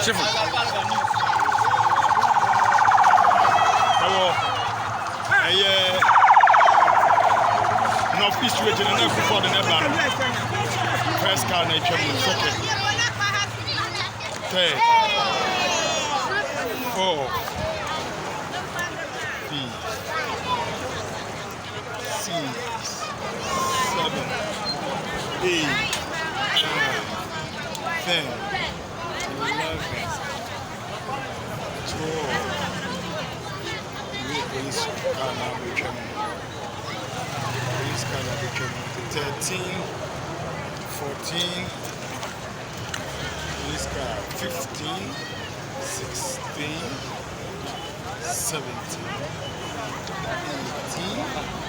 Chief. Hello. Northeast region and for the Neban. First car nature, second. Third. Four. 6, 7, 8, 9, 10, 11, 12. Police car now be coming. Police car now be coming. 13, 14. Police car 15, 16, 17, 18.